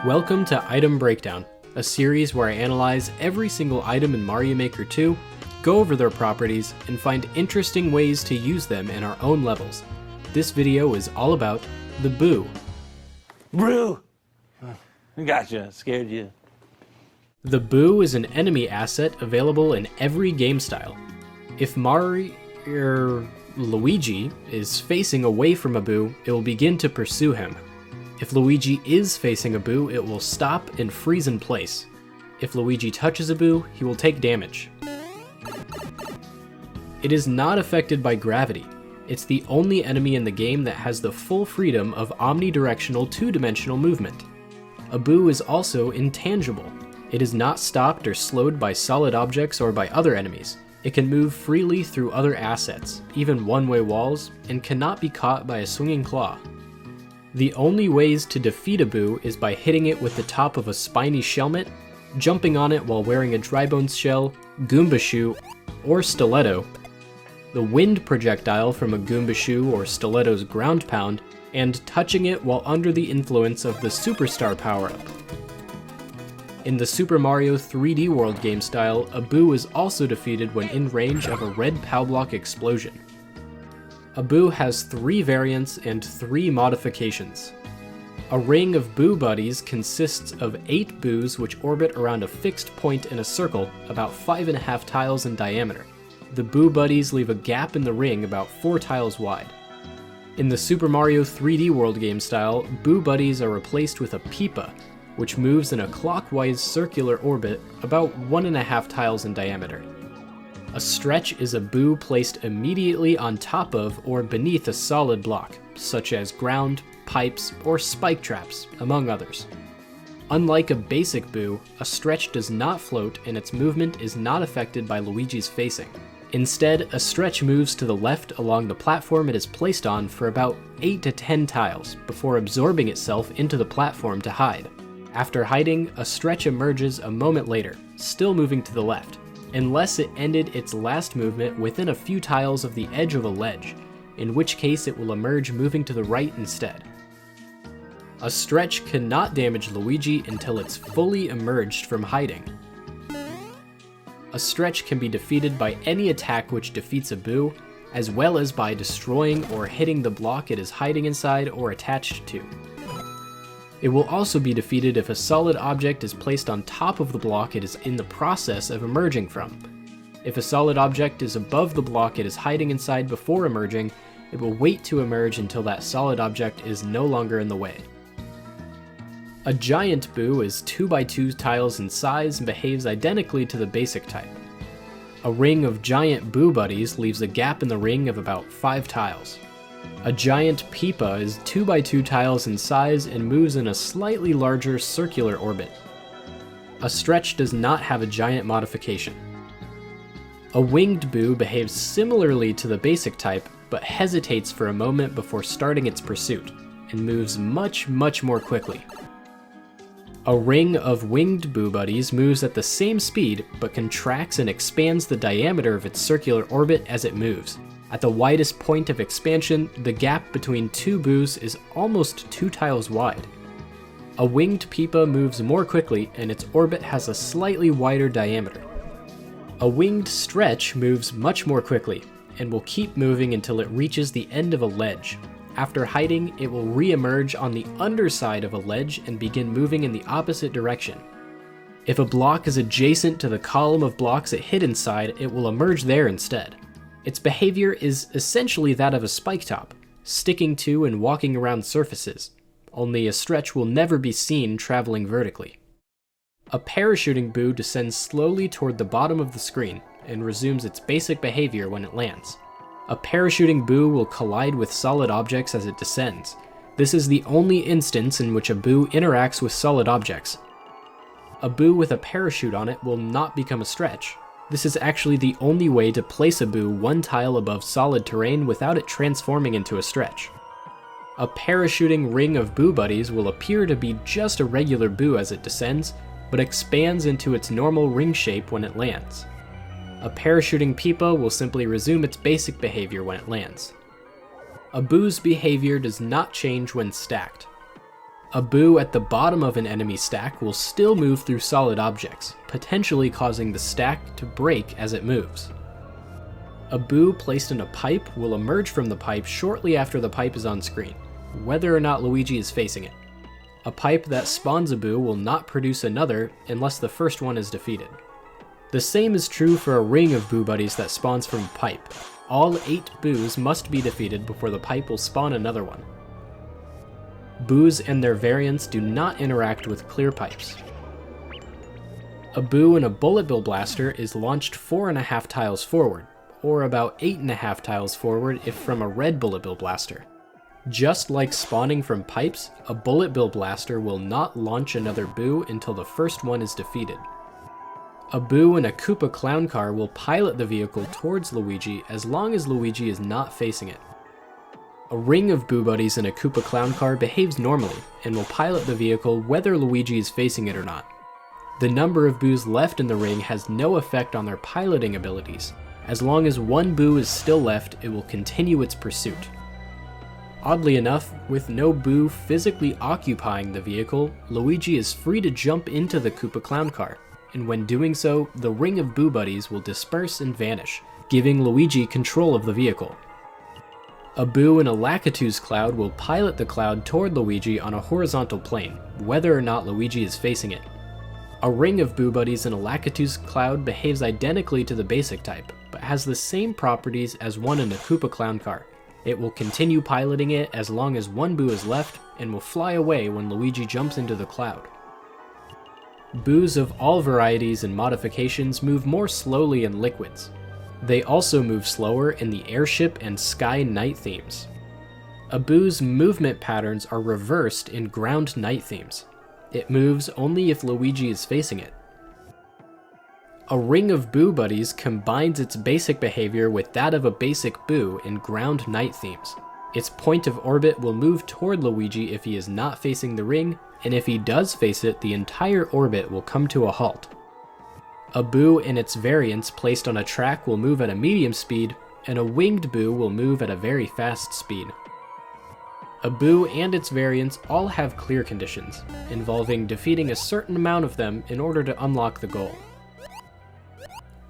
Welcome to Item Breakdown, a series where I analyze every single item in Mario Maker 2, go over their properties, and find interesting ways to use them in our own levels. This video is all about the Boo. Brew! Gotcha, scared you. The Boo is an enemy asset available in every game style. If Luigi is facing away from a Boo, it will begin to pursue him. If Luigi is facing a Boo, it will stop and freeze in place. If Luigi touches a Boo, he will take damage. It is not affected by gravity. It's the only enemy in the game that has the full freedom of omnidirectional two-dimensional movement. A Boo is also intangible. It is not stopped or slowed by solid objects or by other enemies. It can move freely through other assets, even one-way walls, and cannot be caught by a swinging claw. The only ways to defeat a Boo is by hitting it with the top of a spiny shellmet, jumping on it while wearing a dry bones shell, Goomba shoe, or stiletto, the wind projectile from a Goomba shoe or stiletto's ground pound, and touching it while under the influence of the Superstar power-up. In the Super Mario 3D World game style, a Boo is also defeated when in range of a red POW block explosion. A Boo has 3 variants and 3 modifications. A ring of Boo buddies consists of 8 Boos which orbit around a fixed point in a circle about 5.5 tiles in diameter. The Boo buddies leave a gap in the ring about 4 tiles wide. In the Super Mario 3D World game style, Boo buddies are replaced with a Peepa, which moves in a clockwise circular orbit about 1.5 tiles in diameter. A stretch is a Boo placed immediately on top of or beneath a solid block, such as ground, pipes, or spike traps, among others. Unlike a basic Boo, a stretch does not float and its movement is not affected by Luigi's facing. Instead, a stretch moves to the left along the platform it is placed on for about 8 to 10 tiles, before absorbing itself into the platform to hide. After hiding, a stretch emerges a moment later, still moving to the left, unless it ended its last movement within a few tiles of the edge of a ledge, in which case it will emerge moving to the right instead. A stretch cannot damage Luigi until it's fully emerged from hiding. A stretch can be defeated by any attack which defeats a Boo, as well as by destroying or hitting the block it is hiding inside or attached to. It will also be defeated if a solid object is placed on top of the block it is in the process of emerging from. If a solid object is above the block it is hiding inside before emerging, it will wait to emerge until that solid object is no longer in the way. A giant Boo is 2x2 tiles in size and behaves identically to the basic type. A ring of giant Boo buddies leaves a gap in the ring of about 5 tiles. A giant Peepa is 2x2 tiles in size and moves in a slightly larger circular orbit. A stretch does not have a giant modification. A winged Boo behaves similarly to the basic type, but hesitates for a moment before starting its pursuit, and moves much more quickly. A ring of winged Boo buddies moves at the same speed, but contracts and expands the diameter of its circular orbit as it moves. At the widest point of expansion, the gap between 2 Boos is almost 2 tiles wide. A winged Peepa moves more quickly and its orbit has a slightly wider diameter. A winged stretch moves much more quickly and will keep moving until it reaches the end of a ledge. After hiding, it will re-emerge on the underside of a ledge and begin moving in the opposite direction. If a block is adjacent to the column of blocks it hid inside, it will emerge there instead. Its behavior is essentially that of a spike top, sticking to and walking around surfaces, only a stretch will never be seen traveling vertically. A parachuting Boo descends slowly toward the bottom of the screen and resumes its basic behavior when it lands. A parachuting Boo will collide with solid objects as it descends. This is the only instance in which a Boo interacts with solid objects. A Boo with a parachute on it will not become a stretch. This is actually the only way to place a Boo 1 tile above solid terrain without it transforming into a stretch. A parachuting ring of Boo buddies will appear to be just a regular Boo as it descends, but expands into its normal ring shape when it lands. A parachuting Peepa will simply resume its basic behavior when it lands. A Boo's behavior does not change when stacked. A boo at the bottom of an enemy stack will still move through solid objects, potentially causing the stack to break as it moves. A boo placed in a pipe will emerge from the pipe shortly after the pipe is on screen, whether or not Luigi is facing it. A pipe that spawns a boo will not produce another unless the first one is defeated. The same is true for a ring of boo buddies that spawns from a pipe. All 8 boos must be defeated before the pipe will spawn another one. Boos and their variants do not interact with clear pipes. A boo in a Bulletville Blaster is launched 4.5 tiles forward, or about 8.5 tiles forward if from a red Bulletville Blaster. Just like spawning from pipes, a Bulletville Blaster will not launch another boo until the first one is defeated. A boo in a Koopa clown car will pilot the vehicle towards Luigi as long as Luigi is not facing it. A ring of boo buddies in a Koopa clown car behaves normally and will pilot the vehicle whether Luigi is facing it or not. The number of boos left in the ring has no effect on their piloting abilities. As long as one boo is still left, it will continue its pursuit. Oddly enough, with no boo physically occupying the vehicle, Luigi is free to jump into the Koopa clown car, and when doing so, the ring of boo buddies will disperse and vanish, giving Luigi control of the vehicle. A boo in a Lakitus cloud will pilot the cloud toward Luigi on a horizontal plane, whether or not Luigi is facing it. A ring of boo buddies in a Lakitus cloud behaves identically to the basic type, but has the same properties as one in a Koopa clown car. It will continue piloting it as long as one boo is left, and will fly away when Luigi jumps into the cloud. Boos of all varieties and modifications move more slowly in liquids. They also move slower in the airship and sky night themes. A boo's movement patterns are reversed in ground night themes. It moves only if Luigi is facing it. A ring of boo buddies combines its basic behavior with that of a basic boo in ground night themes. Its point of orbit will move toward Luigi if he is not facing the ring, and if he does face it, the entire orbit will come to a halt. A boo and its variants placed on a track will move at a medium speed, and a winged boo will move at a very fast speed. A boo and its variants all have clear conditions, involving defeating a certain amount of them in order to unlock the goal.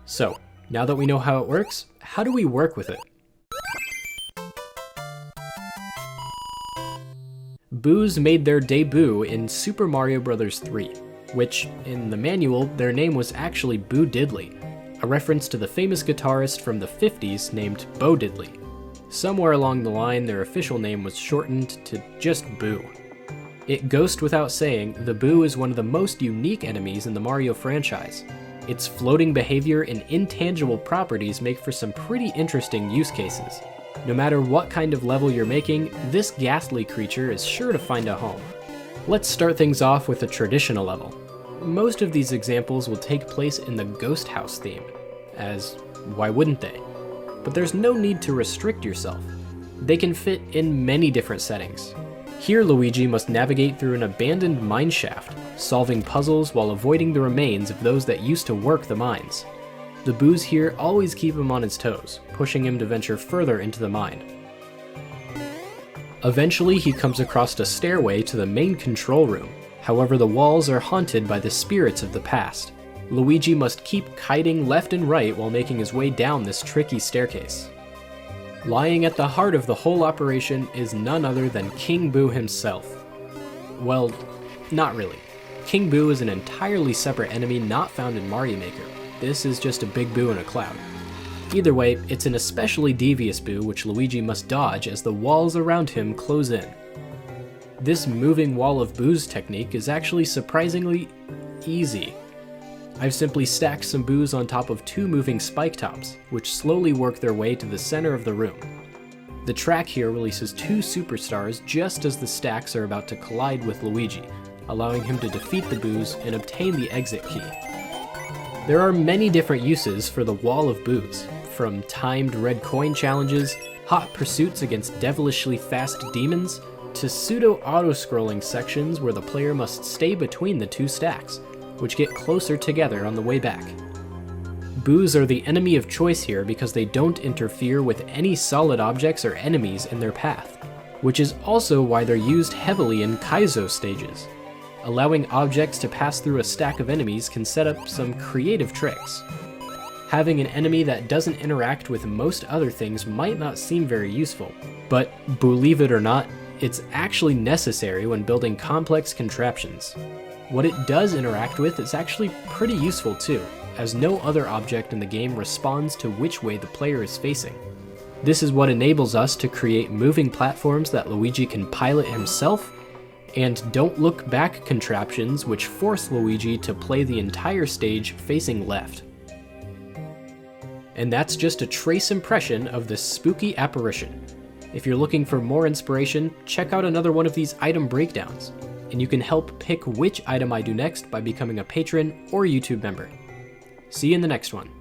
So, now that we know how it works, how do we work with it? Boos made their debut in Super Mario Bros. 3. Which, in the manual, their name was actually Boo Diddley, a reference to the famous guitarist from the 50s named Bo Diddley. Somewhere along the line, their official name was shortened to just Boo. It goes without saying, the Boo is one of the most unique enemies in the Mario franchise. Its floating behavior and intangible properties make for some pretty interesting use cases. No matter what kind of level you're making, this ghastly creature is sure to find a home. Let's start things off with a traditional level. Most of these examples will take place in the Ghost House theme, as why wouldn't they? But there's no need to restrict yourself. They can fit in many different settings. Here Luigi must navigate through an abandoned mine shaft, solving puzzles while avoiding the remains of those that used to work the mines. The boos here always keep him on his toes, pushing him to venture further into the mine. Eventually, he comes across a stairway to the main control room. However, the walls are haunted by the spirits of the past. Luigi must keep kiting left and right while making his way down this tricky staircase. Lying at the heart of the whole operation is none other than King Boo himself. Well, not really. King Boo is an entirely separate enemy not found in Mario Maker. This is just a big boo in a cloud. Either way, it's an especially devious boo which Luigi must dodge as the walls around him close in. This moving wall of boos technique is actually surprisingly easy. I've simply stacked some boos on top of 2 moving spike tops, which slowly work their way to the center of the room. The track here releases 2 superstars just as the stacks are about to collide with Luigi, allowing him to defeat the boos and obtain the exit key. There are many different uses for the wall of boos, from timed red coin challenges, hot pursuits against devilishly fast demons, to pseudo-auto-scrolling sections where the player must stay between the 2 stacks, which get closer together on the way back. Boos are the enemy of choice here because they don't interfere with any solid objects or enemies in their path. which is also why they're used heavily in Kaizo stages. Allowing objects to pass through a stack of enemies can set up some creative tricks. Having an enemy that doesn't interact with most other things might not seem very useful, but believe it or not, it's actually necessary when building complex contraptions. What it does interact with is actually pretty useful too, as no other object in the game responds to which way the player is facing. This is what enables us to create moving platforms that Luigi can pilot himself, and don't look back contraptions which force Luigi to play the entire stage facing left. And that's just a trace impression of this spooky apparition. If you're looking for more inspiration, check out another one of these item breakdowns, and you can help pick which item I do next by becoming a patron or YouTube member. See you in the next one.